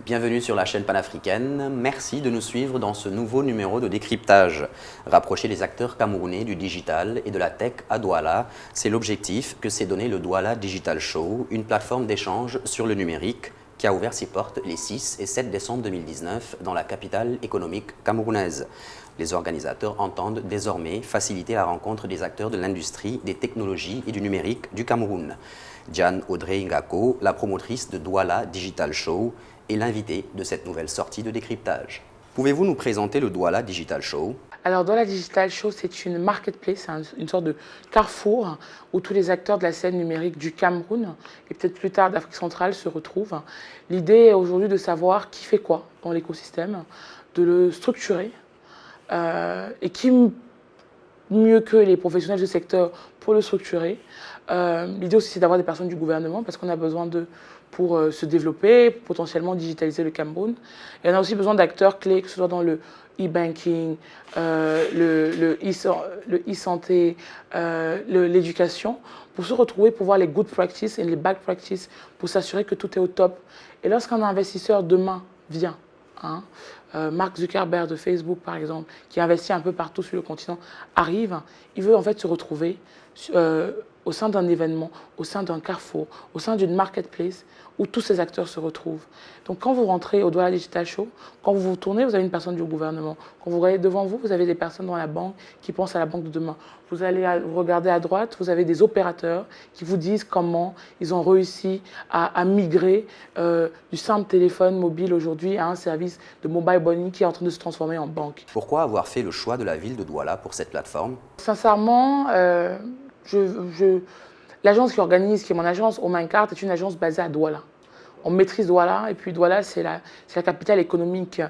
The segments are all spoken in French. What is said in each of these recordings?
Bienvenue sur la chaîne panafricaine, merci de nous suivre dans ce nouveau numéro de décryptage. Rapprocher les acteurs camerounais du digital et de la tech à Douala, c'est l'objectif que s'est donné le Douala Digital Show, une plateforme d'échange sur le numérique qui a ouvert ses portes les 6 et 7 décembre 2019 dans la capitale économique camerounaise. Les organisateurs entendent désormais faciliter la rencontre des acteurs de l'industrie, des technologies et du numérique du Cameroun. Diane Audrey Ngako, la promotrice de Douala Digital Show, est l'invitée de cette nouvelle sortie de décryptage. Pouvez-vous nous présenter le Douala Digital Show? Alors, Douala Digital Show, c'est une marketplace, une sorte de carrefour où tous les acteurs de la scène numérique du Cameroun et peut-être plus tard d'Afrique centrale se retrouvent. L'idée est aujourd'hui de savoir qui fait quoi dans l'écosystème, de le structurer et qui mieux que les professionnels du secteur pour le structurer. L'idée aussi, c'est d'avoir des personnes du gouvernement parce qu'on a besoin d'eux pour se développer, potentiellement digitaliser le Cameroun. Et on a aussi besoin d'acteurs clés, que ce soit dans le e-banking, le e-santé, l'éducation, pour se retrouver, pour voir les good practices et les bad practices, pour s'assurer que tout est au top. Et lorsqu'un investisseur demain vient, Mark Zuckerberg de Facebook, par exemple, qui investit un peu partout sur le continent, arrive, il veut en fait se retrouver au sein d'un événement, au sein d'un carrefour, au sein d'une marketplace où tous ces acteurs se retrouvent. Donc quand vous rentrez au Douala Digital Show, quand vous vous tournez, vous avez une personne du gouvernement. Quand vous regardez devant vous, vous avez des personnes dans la banque qui pensent à la banque de demain. Vous allez regarder à droite, vous avez des opérateurs qui vous disent comment ils ont réussi à migrer du simple téléphone mobile aujourd'hui à un service de mobile money qui est en train de se transformer en banque. Pourquoi avoir fait le choix de la ville de Douala pour cette plateforme? Sincèrement, l'agence qui organise, qui est mon agence, Omancart, est une agence basée à Douala. On maîtrise Douala, et puis Douala, c'est la capitale économique.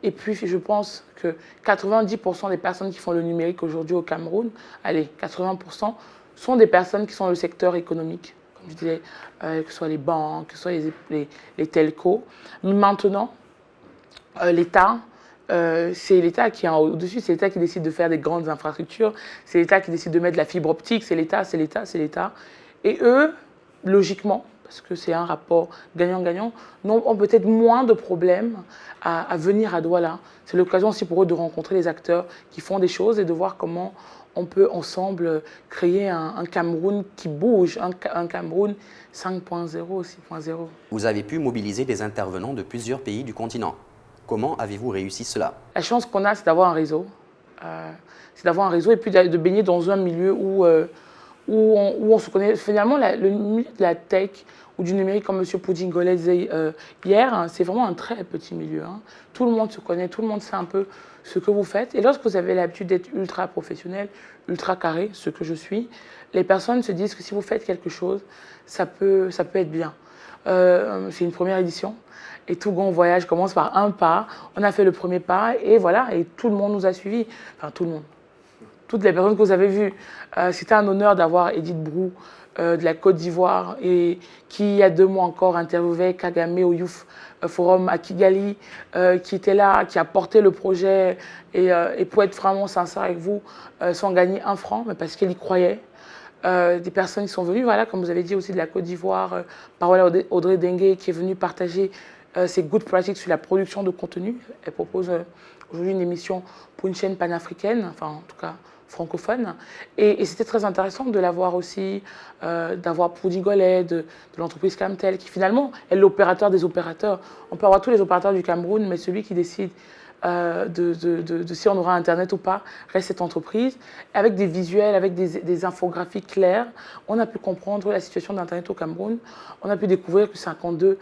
Et puis, je pense que 90% des personnes qui font le numérique aujourd'hui au Cameroun, allez, 80%, sont des personnes qui sont dans le secteur économique. Comme je disais, que ce soit les banques, que ce soit les telcos. Mais maintenant, l'État, c'est l'État qui est au-dessus, c'est l'État qui décide de faire des grandes infrastructures, c'est l'État qui décide de mettre de la fibre optique, c'est l'État, c'est l'État, c'est l'État. Et eux, logiquement, parce que c'est un rapport gagnant-gagnant, ont peut-être moins de problèmes à venir à Douala. C'est l'occasion aussi pour eux de rencontrer les acteurs qui font des choses et de voir comment on peut ensemble créer un Cameroun qui bouge, un Cameroun 5.0, 6.0. Vous avez pu mobiliser des intervenants de plusieurs pays du continent. Comment avez-vous réussi cela? La chance qu'on a, c'est d'avoir un réseau. Et puis de baigner dans un milieu où on se connaît. Finalement, le milieu de la tech ou du numérique, comme M. Poudingolais disait hier, c'est vraiment un très petit milieu. Tout le monde se connaît, tout le monde sait un peu ce que vous faites. Et lorsque vous avez l'habitude d'être ultra professionnel, ultra carré, ce que je suis, les personnes se disent que si vous faites quelque chose, ça peut être bien. C'est une première édition. Et tout grand voyage commence par un pas. On a fait le premier pas et voilà, et tout le monde nous a suivis. Enfin, tout le monde. Toutes les personnes que vous avez vues. C'était un honneur d'avoir Edith Brou de la Côte d'Ivoire et qui, il y a 2 mois encore, interviewait Kagame au Youth Forum à Kigali, qui était là, qui a porté le projet et pour être vraiment sincère avec vous, sans gagner un franc, mais parce qu'elle y croyait. Des personnes qui sont venues, voilà, comme vous avez dit aussi de la Côte d'Ivoire, Parola Audrey Dengue qui est venue partager ses good practices sur la production de contenu. Elle propose aujourd'hui une émission pour une chaîne panafricaine, enfin en tout cas francophone. Et c'était très intéressant de la voir aussi, d'avoir Poudingolais de l'entreprise Camtel, qui finalement est l'opérateur des opérateurs. On peut avoir tous les opérateurs du Cameroun, mais celui qui décide de si on aura Internet ou pas, reste cette entreprise. Avec des visuels, avec des infographies claires, on a pu comprendre la situation d'Internet au Cameroun. On a pu découvrir que 52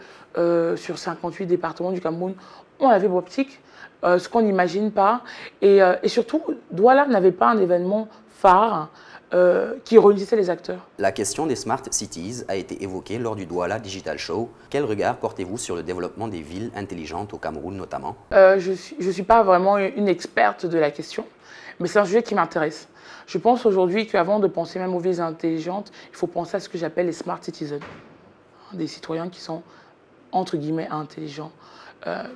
sur 58 départements du Cameroun ont la fibre optique, ce qu'on n'imagine pas. Et surtout, Douala n'avait pas un événement phare qui réunissait les acteurs. La question des Smart Cities a été évoquée lors du Douala Digital Show. Quel regard portez-vous sur le développement des villes intelligentes au Cameroun notamment? Je suis pas vraiment une experte de la question, mais c'est un sujet qui m'intéresse. Je pense aujourd'hui qu'avant de penser même aux villes intelligentes, il faut penser à ce que j'appelle les Smart Citizens, des citoyens qui sont entre guillemets intelligents.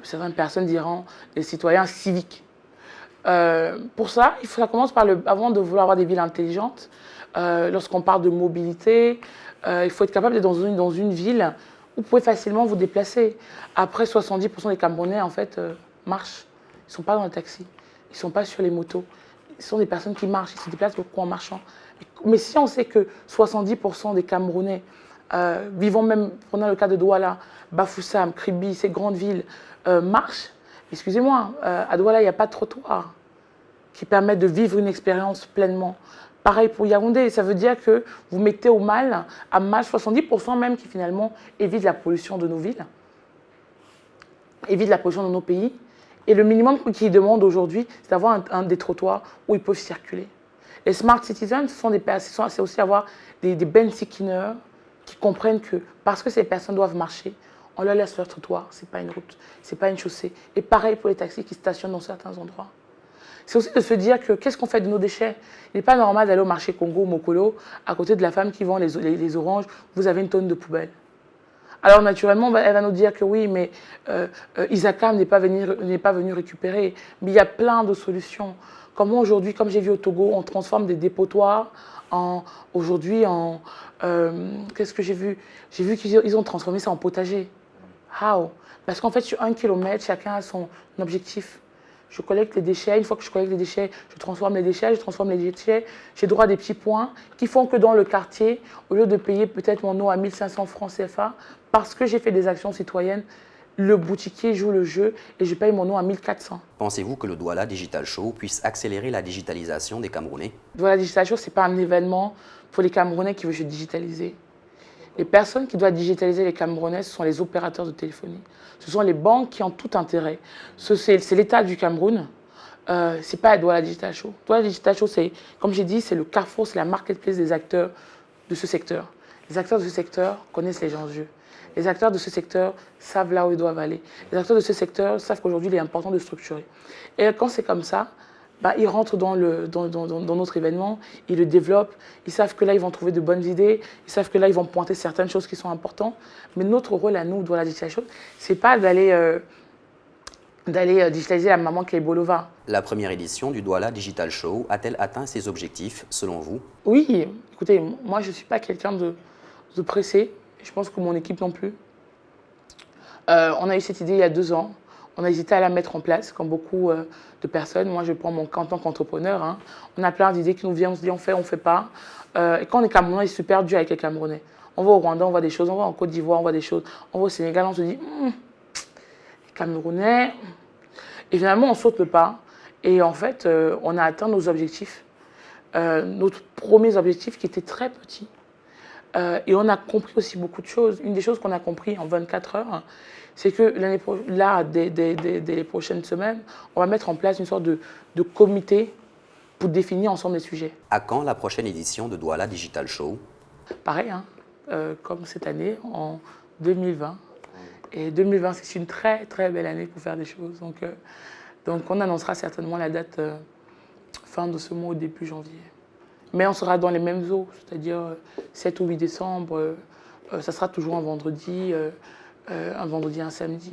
Certaines personnes diront des citoyens civiques. Pour ça, ça commence par avant de vouloir avoir des villes intelligentes, lorsqu'on parle de mobilité, il faut être capable d'être dans une ville vous pouvez facilement vous déplacer. Après, 70% des Camerounais, en fait, marchent. Ils ne sont pas dans le taxi. Ils ne sont pas sur les motos. Ce sont des personnes qui marchent. Ils se déplacent beaucoup en marchant. Mais si on sait que 70% des Camerounais, vivant même, prenons le cas de Douala, Bafoussam, Kribi, ces grandes villes, marchent, excusez-moi, à Douala, il n'y a pas de trottoir qui permettent de vivre une expérience pleinement. Pareil pour Yaoundé, ça veut dire que vous mettez au mal, à mal 70% même qui finalement évite la pollution de nos villes, évite la pollution de nos pays. Et le minimum qu'ils demandent aujourd'hui, c'est d'avoir des trottoirs où ils peuvent circuler. Les smart citizens, c'est aussi avoir des bensikiners qui comprennent que parce que ces personnes doivent marcher, on leur laisse leur trottoir, ce n'est pas une route, ce n'est pas une chaussée. Et pareil pour les taxis qui stationnent dans certains endroits. C'est aussi de se dire que qu'est-ce qu'on fait de nos déchets? Il n'est pas normal d'aller au marché Congo ou Mokolo, à côté de la femme qui vend les oranges, vous avez une tonne de poubelle. Alors naturellement, elle va nous dire que oui, mais Isakam n'est pas venu récupérer. Mais il y a plein de solutions. Comment aujourd'hui, comme j'ai vu au Togo, on transforme des dépotoirs aujourd'hui en... Qu'est-ce que j'ai vu? J'ai vu qu'ils ont transformé ça en potager. How? Parce qu'en fait, sur 1 kilomètre, chacun a son objectif. Je collecte les déchets. Une fois que je collecte les déchets, je transforme les déchets. J'ai droit à des petits points qui font que dans le quartier, au lieu de payer peut-être mon eau à 1500 francs CFA, parce que j'ai fait des actions citoyennes, le boutiquier joue le jeu et je paye mon eau à 1400. Pensez-vous que le Douala Digital Show puisse accélérer la digitalisation des Camerounais? Le Douala Digital Show, ce n'est pas un événement pour les Camerounais qui veulent se digitaliser. Les personnes qui doivent digitaliser les Camerounais, ce sont les opérateurs de téléphonie. Ce sont les banques qui ont tout intérêt. C'est l'État du Cameroun. Ce n'est pas Douala Digital Show. Douala Digital Show, comme j'ai dit, c'est le carrefour, c'est la marketplace des acteurs de ce secteur. Les acteurs de ce secteur connaissent les enjeux. Les acteurs de ce secteur savent là où ils doivent aller. Les acteurs de ce secteur savent qu'aujourd'hui, il est important de structurer. Et quand c'est comme ça, ils rentrent dans notre événement, ils le développent, ils savent que là, ils vont trouver de bonnes idées, ils savent que là, ils vont pointer certaines choses qui sont importantes. Mais notre rôle à nous, dans la digitalisation, ce n'est pas d'aller digitaliser la maman qui est Bolova. La première édition du Douala Digital Show a-t-elle atteint ses objectifs, selon vous? Oui, écoutez, moi, je ne suis pas quelqu'un de pressé. Je pense que mon équipe non plus. On a eu cette idée il y a 2 ans. On a hésité à la mettre en place, comme beaucoup de personnes. Moi, je prends mon cas en tant qu'entrepreneur. Hein. On a plein d'idées qui nous viennent, on se dit on fait, on ne fait pas. Et quand on est Camerounais, c'est super dur avec les Camerounais. On va au Rwanda, on voit des choses. On va en Côte d'Ivoire, on voit des choses. On va au Sénégal, on se dit les Camerounais. Et finalement, on saute le pas. Et en fait, on a atteint nos objectifs. Notre premier objectif qui était très petit. Et on a compris aussi beaucoup de choses. Une des choses qu'on a compris en 24 heures, c'est que dès les prochaines semaines, on va mettre en place une sorte de comité pour définir ensemble les sujets. À quand la prochaine édition de Douala Digital Show? Pareil, hein, comme cette année, en 2020. Et 2020, c'est une très très belle année pour faire des choses. Donc on annoncera certainement la date fin de ce mois au début janvier. Mais on sera dans les mêmes eaux, c'est-à-dire 7 ou 8 décembre, ça sera toujours un vendredi, un samedi.